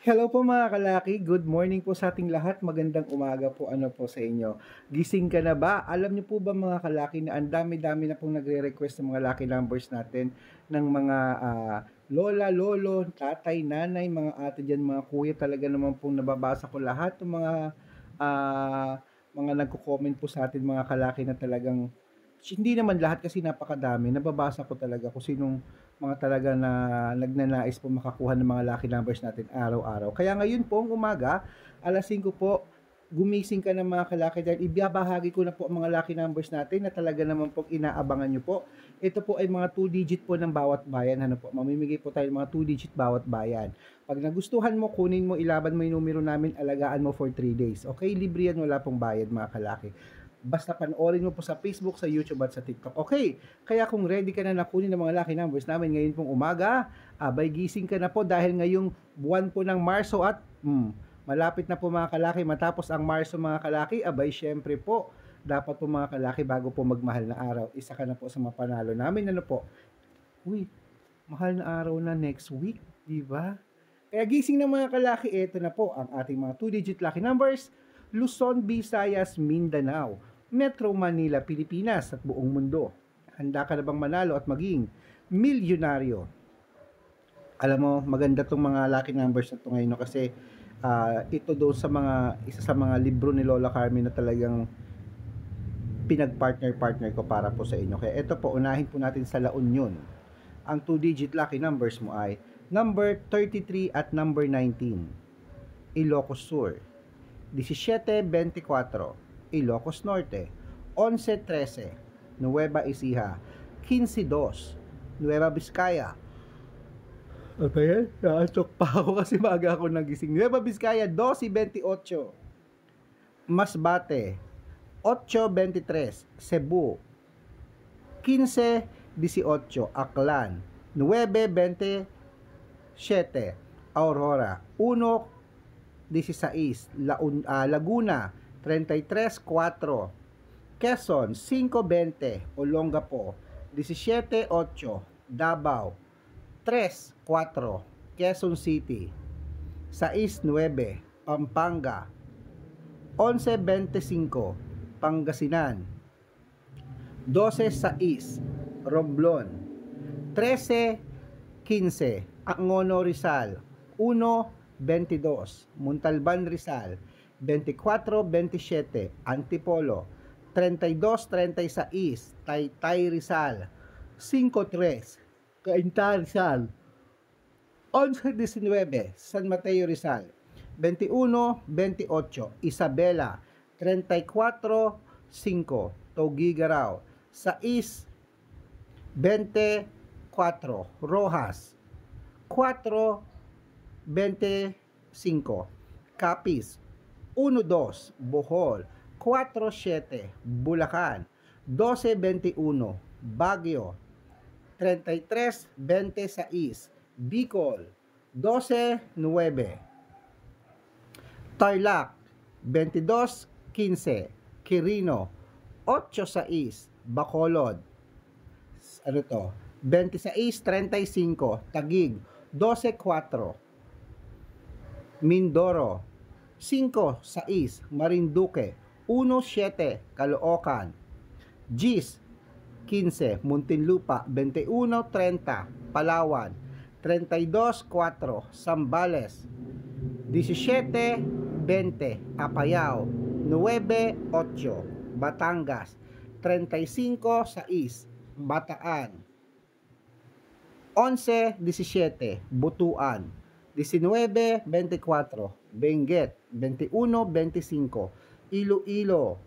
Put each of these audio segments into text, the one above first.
Hello po mga kalaki, good morning po sa ating lahat, magandang umaga po po sa inyo. Gising ka na ba? Alam niyo po ba mga kalaki na ang dami-dami na pong nagre-request ng mga lucky numbers natin ng mga lola, lolo, tatay, nanay, mga ate dyan, mga kuya, talaga naman pong nababasa ko lahat ng mga nagko-comment po sa atin mga kalaki na talagang hindi naman lahat kasi napakadami. Nababasa ko talaga kung sinong mga talaga na nagnanais po makakuha ng mga lucky numbers natin araw-araw. Kaya ngayon po, umaga, alas 5 po, gumising ka ng mga kalaki dahil ibabahagi ko na po ang mga lucky numbers natin na talaga naman po inaabangan nyo po. Ito po ay mga 2-digit po ng bawat bayan. Ano po, mamimigay po tayo ng mga 2-digit bawat bayan. Pag nagustuhan mo, kunin mo, ilaban mo yung numero namin, alagaan mo for 3 days. Okay, libre yan, wala pong bayad mga kalaki. Basta panoorin mo po sa Facebook, sa YouTube at sa TikTok. Okay, kaya kung ready ka na nakunin ng mga lucky numbers namin ngayon pong umaga, abay gising ka na po dahil ngayong buwan po ng Marso at malapit na po mga kalaki. Matapos ang Marso mga kalaki, abay syempre po, dapat po mga kalaki bago po magmahal na araw, isa ka na po sa mapanalo namin. Ano po? Uy, mahal na araw na next week, di ba? Kaya gising ng mga kalaki, ito na po ang ating mga 2-digit lucky numbers. Luzon, Visayas, Mindanao, Metro Manila, Pilipinas at buong mundo. Handa ka na bang manalo at maging milyonaryo? Alam mo, maganda tong mga lucky numbers na ito ngayon kasi ito doon sa isa sa mga libro ni Lola Carmen na talagang pinag-partner ko para po sa inyo. Kaya ito po, unahin po natin sa La Union. Ang 2-digit lucky numbers mo ay number 33 at number 19. Ilocos Sur. 17-24, Ilocos Norte, 11-13, Nueva Ecija, 15-2, Nueva Vizcaya. Ano yan? Naatok pa ako kasi maaga ako nagising. Nueva Vizcaya, 12-28, Masbate, 8-23, Cebu, 15-18, Aklan, 9-27, Aurora, 1-16, Laguna, 33-4, Quezon, 5-20, Olongapo, 17-8, Davao, 3-4, Quezon City, 6-9, Pampanga, 11-25, Pangasinan, 12-6, Romblon, 13-15, Angono Rizal, 1-22, Montalban Rizal, 24-27, Antipolo, 32-36, Taytay Rizal, 5-3, Cainta Rizal, 11-19, San Mateo Rizal, 21-28, Isabela, 34-5, Tuguegarao, 6-24, Rojas, 4-25, Capiz, 1-2, Bohol, 4-7, Bulacan, 12-21, Baguio, 33-26, Bicol, 12-9, Tarlac, 22-15, Quirino, 8-6, Bacolod, 26-35, Taguig, 12-4, Mindoro, 5-6, Marinduque, 1-7, Caloocan, Gis, 15, Muntinlupa, 21-30, Palawan, 32-4, Zambales, 17-20, Apayao, 9-8, Batangas, 35-6, Bataan, 11-17, Butuan, 19-24, Benguet, 21-25, Iloilo,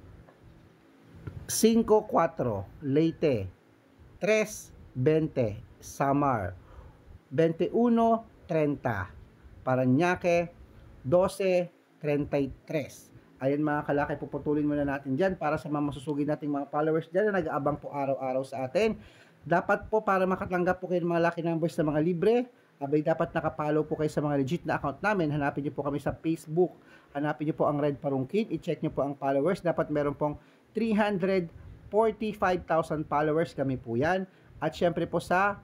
5-4, Leyte, 3-20, Samar, 21-30, Parañaque, 12-33. Ayan mga kalaki, puputulin muna natin dyan para sa mga masusugid nating mga followers dyan na nag-aabang po araw-araw sa atin. Dapat po para makatanggap po kayo ng mga lucky numbers na mga libre, abay dapat nakapollow po kayo sa mga legit na account namin. Hanapin niyo po kami sa Facebook, hanapin niyo po ang Red Parungkit, i-check niyo po ang followers. Dapat meron pong 345,000 followers, kami po yan. At syempre po sa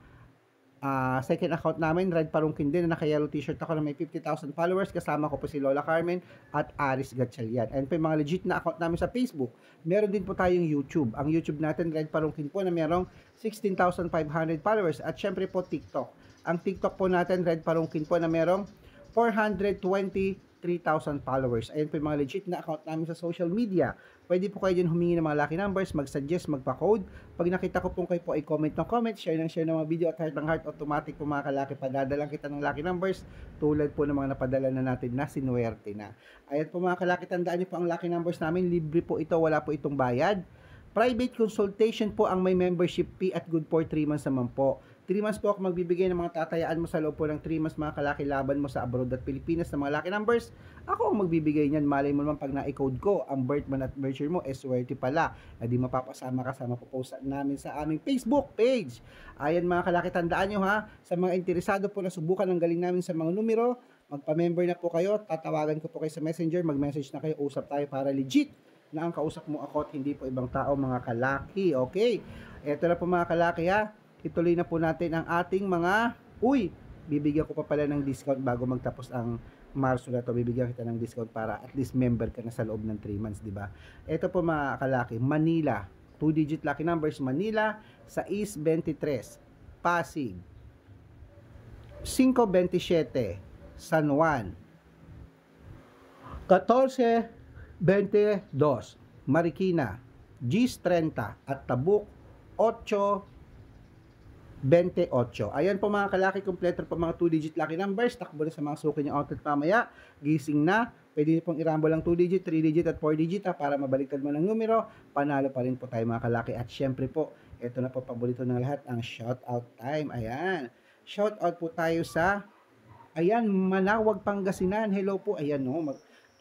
second account namin, Red Parungkin din, na naka-yellow t-shirt ako na may 50,000 followers. Kasama ko po si Lola Carmen at Aris Gatchalian. And po yung mga legit na account namin sa Facebook. Meron din po tayong YouTube. Ang YouTube natin, Red Parungkin po, na merong 16,500 followers. At syempre po TikTok. Ang TikTok po natin, Red Parungkin po, na merong 423,000 followers. Ayan po yung mga legit na account namin sa social media. Pwede po kayo dyan humingi ng mga lucky numbers, mag-suggest, magpa-code. Pag nakita ko po kayo po ay comment ng comment, share ng mga video at heart ng heart, automatic po mga kalaki, padadalang kita ng lucky numbers tulad po ng mga napadala na natin na sinuwerte na. Ayan po mga kalaki, tandaan niyo po ang lucky numbers namin, libre po ito, wala po itong bayad. Private consultation po ang may membership fee at good for 3 months naman po. 3 months po ako magbibigay ng mga tatayaan mo sa loob po ng 3 months mga kalaki, laban mo sa abroad at Pilipinas ng mga lucky numbers. Ako ang magbibigay niyan. Malay mo naman pag na-code ko ang birth month at birth year mo, swerte pala. Di mapapasama kasama po post namin sa aming Facebook page. Ayan mga kalaki, tandaan nyo ha, sa mga interesado po na subukan ang galing namin sa mga numero, magpa-member na po kayo, tatawagan ko po kayo sa messenger, mag-message na kayo, usap tayo para legit na ang kausap mo ako at hindi po ibang tao mga kalaki. Okay, eto na po mga kalaki ha. Ituloy na po natin ang ating mga, bibigyan ko pa pala ng discount bago magtapos ang Marso na to. Bibigyan kita ng discount para at least member ka na sa loob ng 3 months, di ba? Ito po mga kalaki, Manila, 2-digit lucky numbers, Manila, 623, Pasig, 527, San Juan, 1422, Marikina, Gis 30, at Tabuk, 828. Ayan po mga kalaki, kompleto po mga 2-digit lucky numbers. Takbo na sa mga suki ng outlet mamaya. Gising na. Pwede niyo pong irambo lang 2-digit, 3-digit at 4-digit para mabaliktad mo ng numero. Panalo pa rin po tayo mga kalaki. At syempre po, ito na po paborito ng lahat, ang shoutout time. Ayan. Shoutout po tayo sa, Manawag, Pangasinan. Hello po. Ayan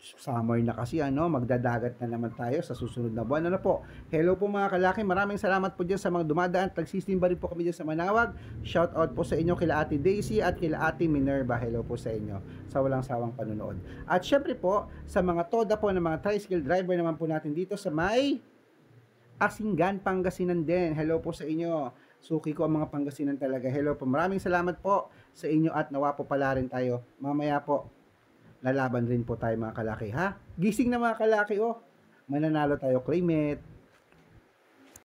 summer na kasi magdadagat na naman tayo sa susunod na buwan. Po? Hello po mga kalaki, maraming salamat po dyan sa mga dumadaan. Tagsisimba rin po kami dyan sa Manawag. Shout out po sa inyo kila Ate Daisy at kila Ate Minerva. Hello po sa inyo sa walang sawang panunood. At syempre po sa mga toda po ng mga tricycle driver naman po natin dito sa may Asinggan, Pangasinan din. Hello po sa inyo. Suki ko ang mga Pangasinan talaga. Hello po. Maraming salamat po sa inyo at nawa po pala rin tayo. Mamaya po lalaban rin po tayo mga kalaki ha. Gising na mga kalaki Mananalo tayo claimate,